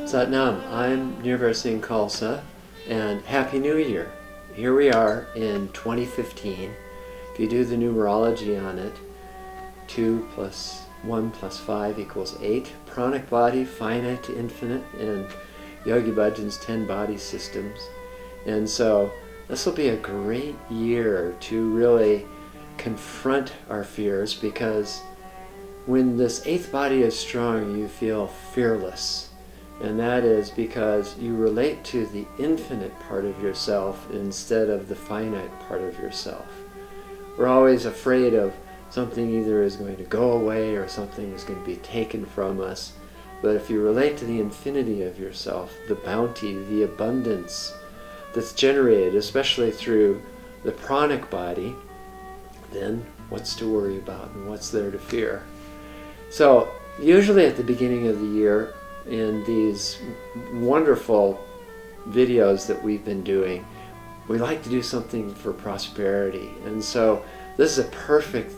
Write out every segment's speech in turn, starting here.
Satnam, I'm Nirvair Singh Khalsa, and Happy New Year. Here we are in 2015. If you do the numerology on it, 2 plus 1 plus 5 equals 8. Pranic body, finite to infinite, and Yogi Bhajan's 10 body systems. And so this will be a great year to really confront our fears, because when this 8th body is strong, you feel fearless. And that is because you relate to the infinite part of yourself instead of the finite part of yourself. We're always afraid of something either is going to go away or something is going to be taken from us. But if you relate to the infinity of yourself, the bounty, the abundance that's generated, especially through the pranic body, then what's to worry about and what's there to fear? So usually at the beginning of the year, in these wonderful videos that we've been doing, we like to do something for prosperity. And so this is a perfect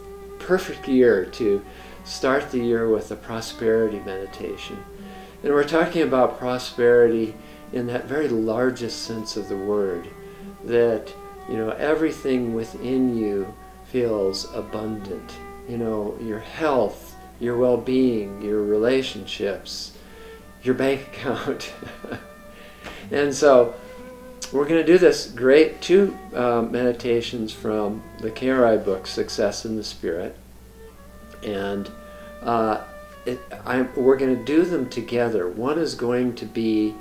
year to start the year with a prosperity meditation. And we're talking about prosperity in that very largest sense of the word, that everything within you feels abundant. Your health, your well-being, your relationships, your bank account. And so we're going to do this great 2 meditations from the KRI book, Success in the Spirit. And we're going to do them together. One is going to be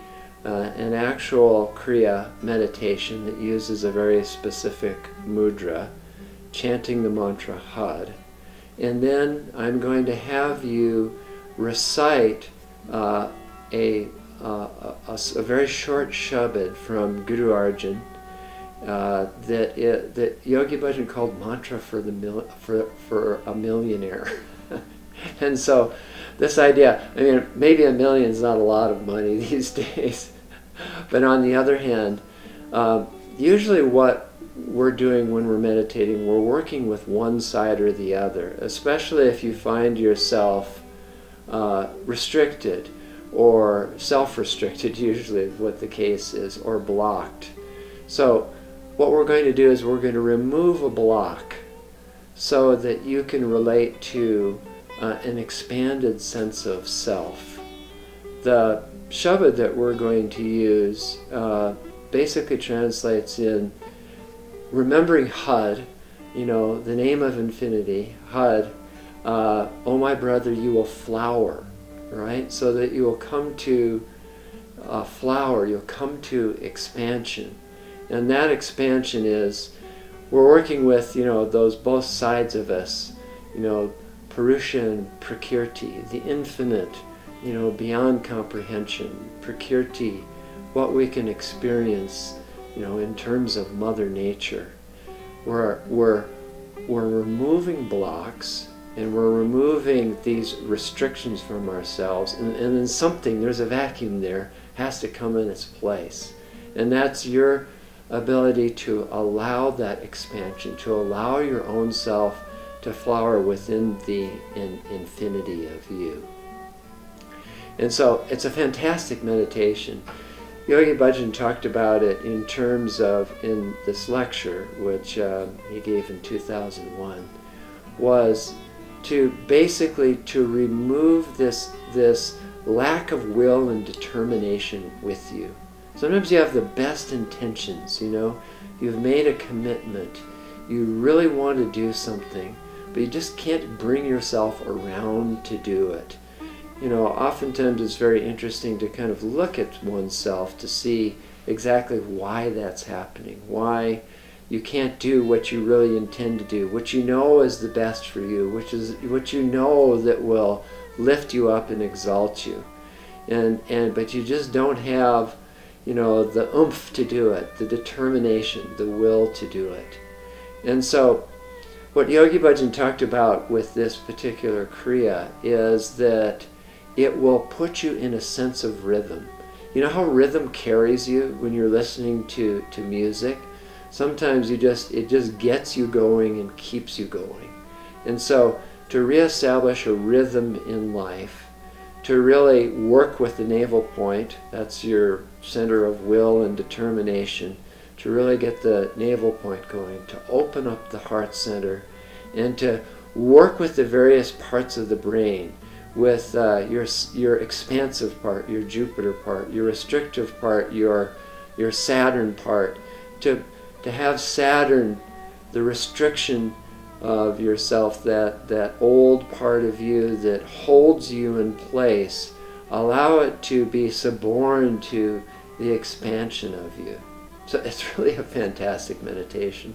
an actual Kriya meditation that uses a very specific mudra, chanting the mantra HUD. And then I'm going to have you recite a very short shabad from Guru Arjan that Yogi Bhajan called mantra for a millionaire. And so this idea, maybe $1 million is not a lot of money these days, but on the other hand, usually what we're doing when we're meditating, we're working with one side or the other, especially if you find yourself restricted or self-restricted, usually what the case is, or blocked. So what we're going to do is we're going to remove a block so that you can relate to an expanded sense of self. The shabad that we're going to use basically translates in remembering HUD, the name of infinity, HUD, oh my brother, you will flower. Right? So that you will come to flower, you'll come to expansion. And that expansion is, we're working with, those both sides of us, Purusha and Prakriti, the infinite, beyond comprehension, Prakriti, what we can experience, in terms of Mother Nature. We're removing blocks, and we're removing these restrictions from ourselves, and then there's a vacuum there, has to come in its place. And that's your ability to allow that expansion, to allow your own self to flower within the infinity of you. And so it's a fantastic meditation. Yogi Bhajan talked about it in terms of, in this lecture, which he gave in 2001, was to basically to remove this lack of will and determination with you. Sometimes you have the best intentions, you've made a commitment, you really want to do something, but you just can't bring yourself around to do it. Oftentimes it's very interesting to kind of look at oneself to see exactly why that's happening, why you can't do what you really intend to do, what you know is the best for you, which is what you know that will lift you up and exalt you, but you just don't have, the oomph to do it, the determination, the will to do it. And so, what Yogi Bhajan talked about with this particular Kriya is that it will put you in a sense of rhythm. You know how rhythm carries you when you're listening to music? Sometimes it just gets you going and keeps you going. And so to reestablish a rhythm in life, to really work with the navel point. That's your center of will and determination. To really get the navel point going, to open up the heart center, and to work with the various parts of the brain, with your expansive part, your Jupiter part, your restrictive part, your Saturn part, to have Saturn, the restriction of yourself, that old part of you that holds you in place, allow it to be suborned to the expansion of you. So it's really a fantastic meditation.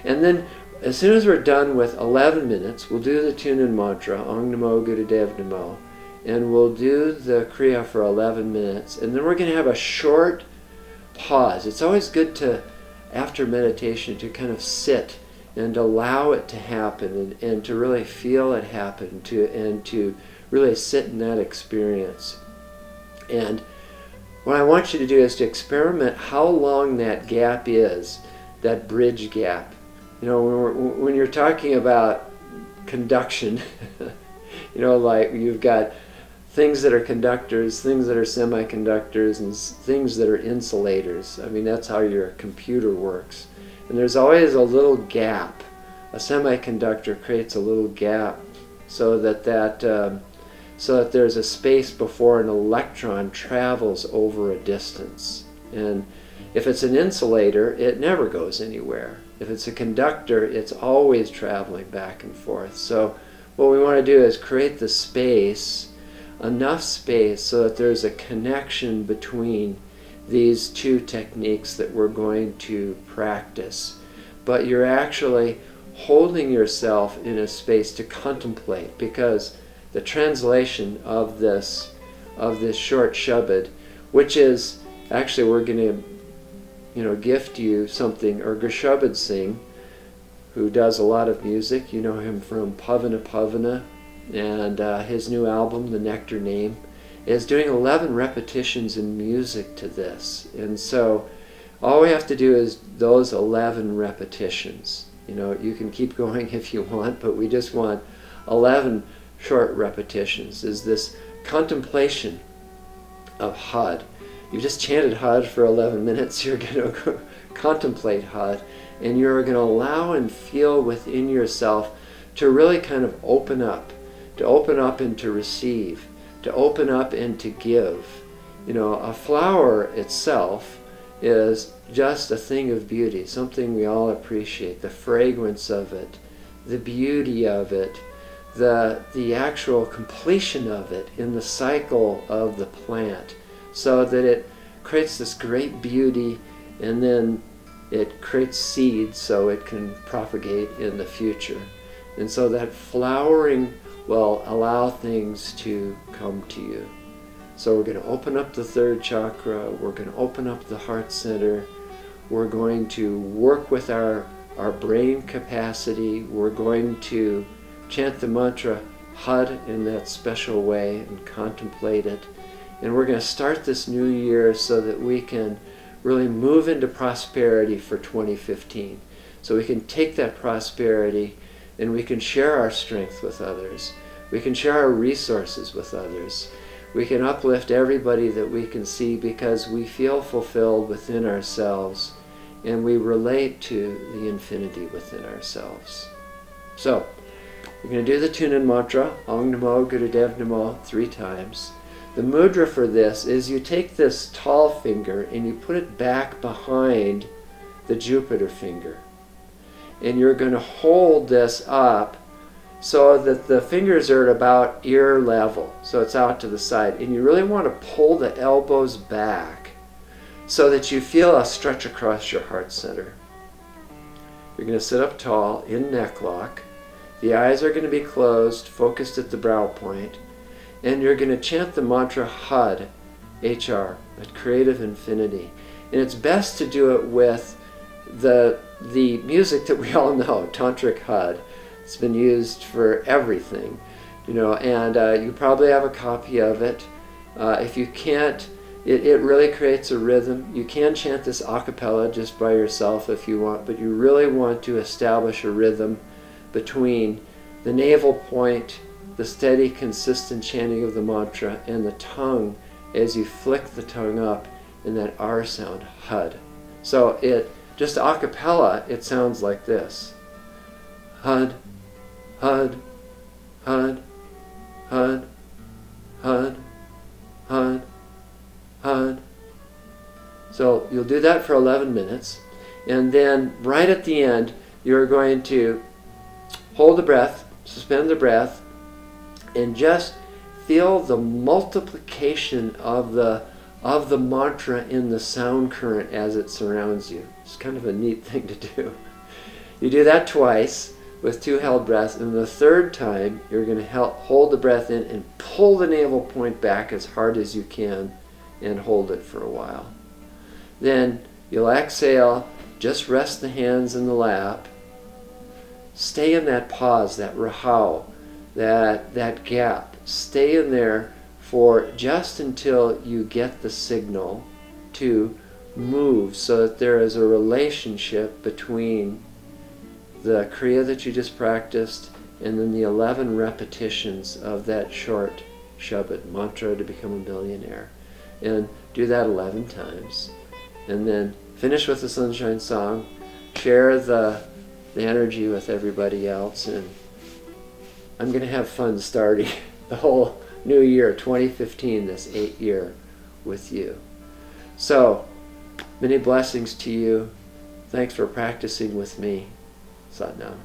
And then as soon as we're done with 11 minutes, we'll do the tune and mantra, Ong Namo Gurudev Namo, and we'll do the Kriya for 11 minutes. And then we're going to have a short pause. It's always good to, after meditation, to kind of sit and allow it to happen, and to really feel it happen, and to really sit in that experience. And what I want you to do is to experiment how long that gap is, that bridge gap. You know, when you're talking about conduction, you know, like you've got things that are conductors, things that are semiconductors, and things that are insulators. I mean, that's how your computer works. And there's always a little gap. A semiconductor creates a little gap so that there's a space before an electron travels over a distance. And if it's an insulator, it never goes anywhere. If it's a conductor, it's always traveling back and forth. So what we want to do is create the space, enough space, so that there's a connection between these two techniques that we're going to practice. But you're actually holding yourself in a space to contemplate, because the translation of this short shabad, which is actually, we're going to gift you something. Urga Shabad Singh, who does a lot of music, you know him from Pavana Pavana, and his new album, The Nectar Name, is doing 11 repetitions in music to this. And so all we have to do is those 11 repetitions. You know, you can keep going if you want, but we just want 11 short repetitions. Is this contemplation of Had. You just chanted Had for 11 minutes. You're going to contemplate Had, and you're going to allow and feel within yourself to really kind of open up and to receive, to open up and to give. You know, a flower itself is just a thing of beauty, something we all appreciate, the fragrance of it, the beauty of it, the actual completion of it in the cycle of the plant, so that it creates this great beauty, and then it creates seeds so it can propagate in the future. And so that flowering will allow things to come to you. So we're going to open up the third chakra, we're going to open up the heart center, we're going to work with our brain capacity, we're going to chant the mantra Had in that special way and contemplate it. And we're going to start this new year so that we can really move into prosperity for 2015. So we can take that prosperity and we can share our strength with others. We can share our resources with others. We can uplift everybody that we can see, because we feel fulfilled within ourselves and we relate to the infinity within ourselves. So, we're going to do the tune and mantra, Ong Namo Gurudev Namo, 3 times. The mudra for this is you take this tall finger and you put it back behind the Jupiter finger. And you're going to hold this up so that the fingers are at about ear level, so it's out to the side. And you really want to pull the elbows back so that you feel a stretch across your heart center. You're going to sit up tall in neck lock. The eyes are going to be closed, focused at the brow point, and you're going to chant the mantra Had, HR, at creative infinity. And it's best to do it with the music that we all know, Tantric Had. It's been used for everything, you know, and you probably have a copy of it. If you can't, it really creates a rhythm. You can chant this a cappella just by yourself if you want, but you really want to establish a rhythm between the navel point the steady, consistent chanting of the mantra, and the tongue as you flick the tongue up in that R sound, HUD. So it, just a cappella, it sounds like this. HUD, HUD, HUD, HUD, HUD, HUD, HUD. So you'll do that for 11 minutes. And then right at the end, you're going to hold the breath, suspend the breath, and just feel the multiplication of the mantra in the sound current as it surrounds you. It's kind of a neat thing to do. You do that twice with 2 held breaths, and the third time you're going to hold the breath in and pull the navel point back as hard as you can and hold it for a while. Then you'll exhale, just rest the hands in the lap. Stay in that pause, that rahau, that gap. Stay in there for just until you get the signal to move, so that there is a relationship between the Kriya that you just practiced and then the 11 repetitions of that short Shabad mantra to become a millionaire. And do that 11 times. And then finish with the Sunshine Song. Share the energy with everybody else. And I'm going to have fun starting the whole new year, 2015, this 8th year with you. So, many blessings to you. Thanks for practicing with me. Sat Nam.